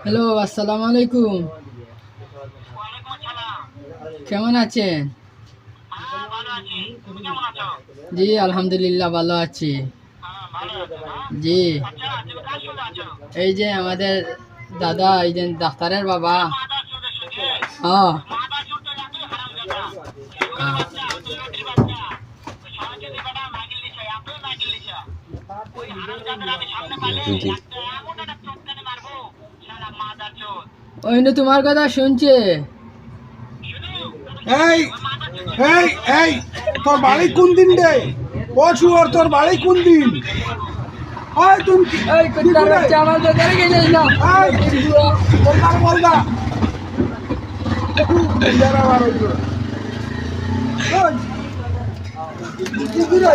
Hello, আসসালামু আলাইকুম। কেমন আছেন? জি আলহামদুলিল্লাহ ভালো আছি। জি এই যে আমাদের দাদা, এই যে ডাক্তারের বাবা। হ্যাঁ ওই না তোমার কথা শুনছে। এই এই এই তোর বাড়ি কোন দিন রে? পশু আর তোর বাড়ি কোন দিন? ওই তুমি এই কুত্তার বাচ্চা আমার দোকানে গেছে না। এই বলদার বলদা যারা বারো ওই কি কি রে?